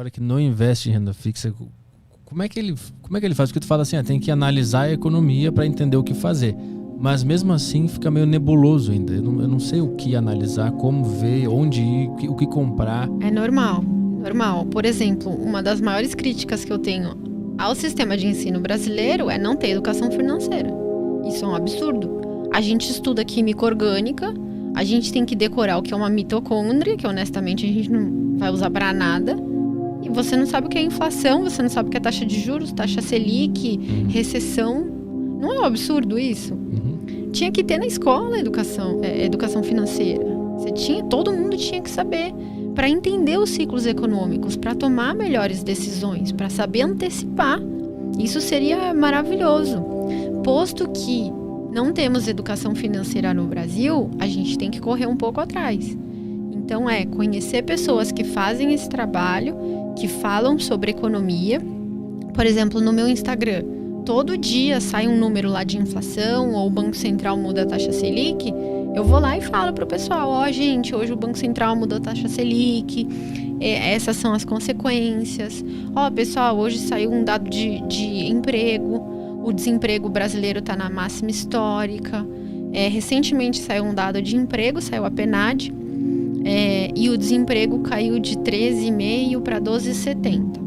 agora que não investe em renda fixa, como é que ele faz? Porque tu fala assim, tem que analisar a economia para entender o que fazer. Mas mesmo assim fica meio nebuloso ainda. Eu não sei o que analisar, como ver, onde ir, o que comprar. É normal. Por exemplo, uma das maiores críticas que eu tenho ao sistema de ensino brasileiro é não ter educação financeira. Isso é um absurdo. A gente estuda química orgânica, a gente tem que decorar o que é uma mitocôndria, que honestamente a gente não vai usar para nada. E você não sabe o que é inflação, você não sabe o que é taxa de juros, taxa Selic, recessão. Não é um absurdo isso? Tinha que ter na escola educação financeira. Todo mundo tinha que saber, para entender os ciclos econômicos, para tomar melhores decisões, para saber antecipar. Isso seria maravilhoso. Posto que não temos educação financeira no Brasil, a gente tem que correr um pouco atrás. Então conhecer pessoas que fazem esse trabalho, que falam sobre economia. Por exemplo, no meu Instagram, todo dia sai um número lá de inflação, ou o Banco Central muda a taxa Selic. Eu vou lá e falo pro pessoal, gente, hoje o Banco Central mudou a taxa Selic, essas são as consequências. Pessoal, hoje saiu um dado de emprego, o desemprego brasileiro está na máxima histórica. Recentemente saiu um dado de emprego, saiu a PNAD, e o desemprego caiu de 13,5 para 12,70.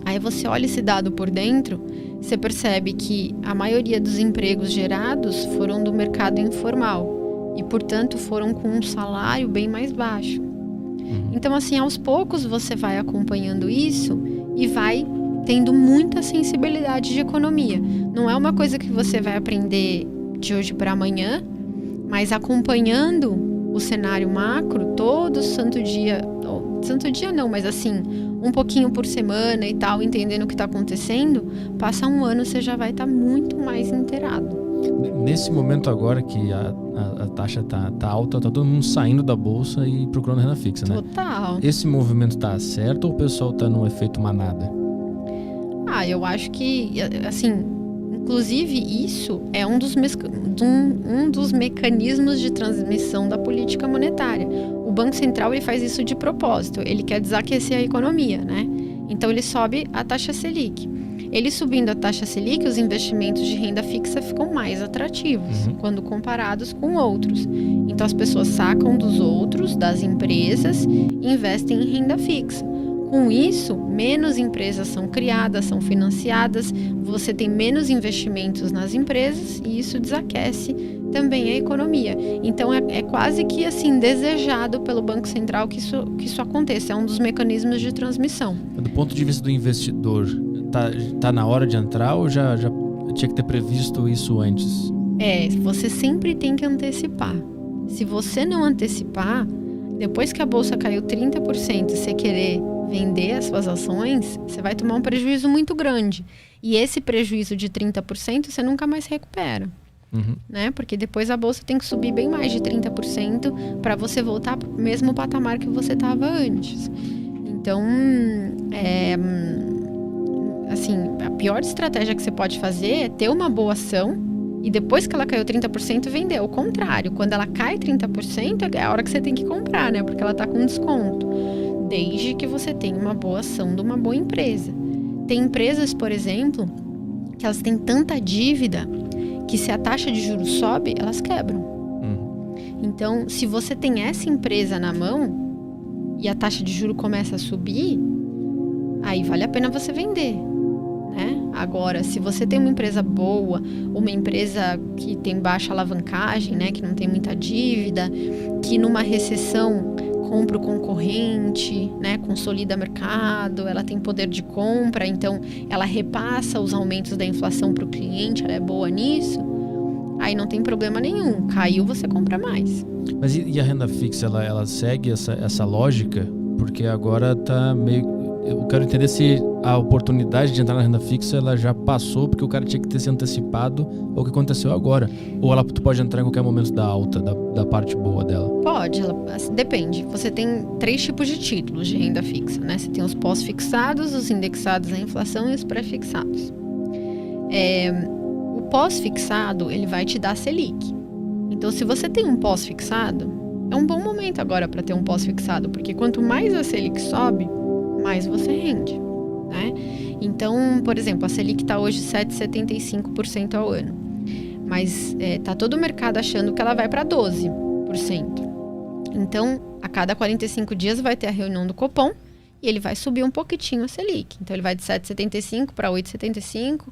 Aí você olha esse dado por dentro, você percebe que a maioria dos empregos gerados foram do mercado informal e, portanto, foram com um salário bem mais baixo. Então, assim, aos poucos você vai acompanhando isso e vai tendo muita sensibilidade de economia. Não é uma coisa que você vai aprender de hoje para amanhã, mas acompanhando o cenário macro todo santo dia não, mas assim, um pouquinho por semana e tal, entendendo o que está acontecendo, passa um ano, você já vai estar muito mais inteirado. Nesse momento agora que a taxa tá alta, tá todo mundo saindo da bolsa e procurando renda fixa, né? Total. Esse movimento tá certo ou o pessoal tá num efeito manada? Eu acho que, assim, inclusive isso é um dos mecanismos de transmissão da política monetária. O Banco Central ele faz isso de propósito, ele quer desaquecer a economia, né? Então ele sobe a taxa Selic. Ele subindo a taxa Selic, os investimentos de renda fixa ficam mais atrativos quando comparados com outros. Então as pessoas sacam dos outros, das empresas, e investem em renda fixa. Com isso, menos empresas são criadas, são financiadas, você tem menos investimentos nas empresas e isso desaquece também a economia. Então é quase que assim desejado pelo Banco Central que isso aconteça, é um dos mecanismos de transmissão. Do ponto de vista do investidor, tá na hora de entrar ou já tinha que ter previsto isso antes? Você sempre tem que antecipar. Se você não antecipar, depois que a bolsa caiu 30% e você querer vender as suas ações, você vai tomar um prejuízo muito grande. E esse prejuízo de 30% você nunca mais recupera. Né? Porque depois a bolsa tem que subir bem mais de 30% para você voltar para o mesmo patamar que você estava antes. Então, assim, a pior estratégia que você pode fazer é ter uma boa ação e depois que ela caiu 30% vender. O contrário, quando ela cai 30% é a hora que você tem que comprar, né? Porque ela está com desconto. Desde que você tenha uma boa ação de uma boa empresa. Tem empresas, por exemplo, que elas têm tanta dívida que se a taxa de juros sobe, elas quebram. Então, se você tem essa empresa na mão e a taxa de juros começa a subir, aí vale a pena você vender, né? Agora, se você tem uma empresa boa, uma empresa que tem baixa alavancagem, né, que não tem muita dívida, que numa recessão compra o concorrente, né, consolida mercado, ela tem poder de compra, então ela repassa os aumentos da inflação para o cliente, ela é boa nisso, aí não tem problema nenhum, caiu, você compra mais. Mas e a renda fixa, ela segue essa lógica? Porque agora tá meio... Eu quero entender se a oportunidade de entrar na renda fixa ela já passou porque o cara tinha que ter se antecipado ou o que aconteceu agora. Ou tu pode entrar em qualquer momento da alta, da parte boa dela? Pode, depende. Você tem 3 tipos de títulos de renda fixa, né? Você tem os pós-fixados, os indexados à inflação e os pré-fixados. O pós-fixado, ele vai te dar Selic. Então, se você tem um pós-fixado, é um bom momento agora para ter um pós-fixado, porque quanto mais a Selic sobe, mais você rende, né? Então, por exemplo, a Selic está hoje 7,75% ao ano. Mas tá todo o mercado achando que ela vai para 12%. Então, a cada 45 dias vai ter a reunião do Copom e ele vai subir um pouquinho a Selic. Então, ele vai de 7,75 para 8,75.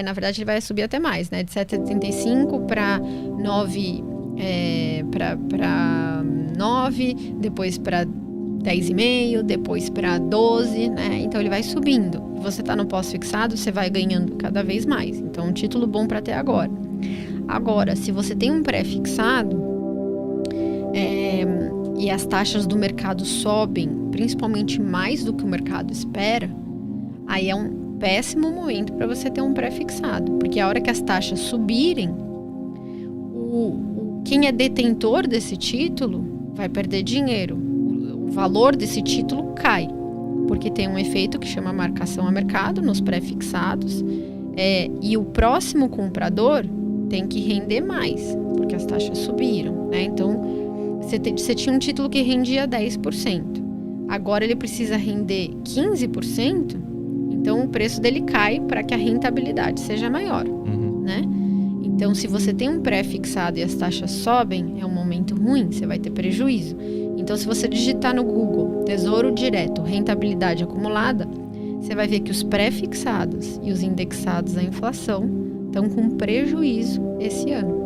Na verdade, ele vai subir até mais, né? De 7,75 para 9, para 9, depois para 10,5, depois para 12, né? Então, ele vai subindo. Você está no pós-fixado, você vai ganhando cada vez mais. Então, um título bom para ter agora. Agora, se você tem um pré-fixado e as taxas do mercado sobem, principalmente mais do que o mercado espera, aí é um péssimo momento para você ter um pré-fixado. Porque a hora que as taxas subirem, quem é detentor desse título vai perder dinheiro. O valor desse título cai, porque tem um efeito que chama marcação a mercado nos pré-fixados, e o próximo comprador tem que render mais, porque as taxas subiram, né? Então, você tinha um título que rendia 10%, agora ele precisa render 15%, então o preço dele cai para que a rentabilidade seja maior, né? Então, se você tem um pré-fixado e as taxas sobem, é um momento ruim, você vai ter prejuízo. Então, se você digitar no Google Tesouro Direto, rentabilidade acumulada, você vai ver que os pré-fixados e os indexados à inflação estão com prejuízo esse ano.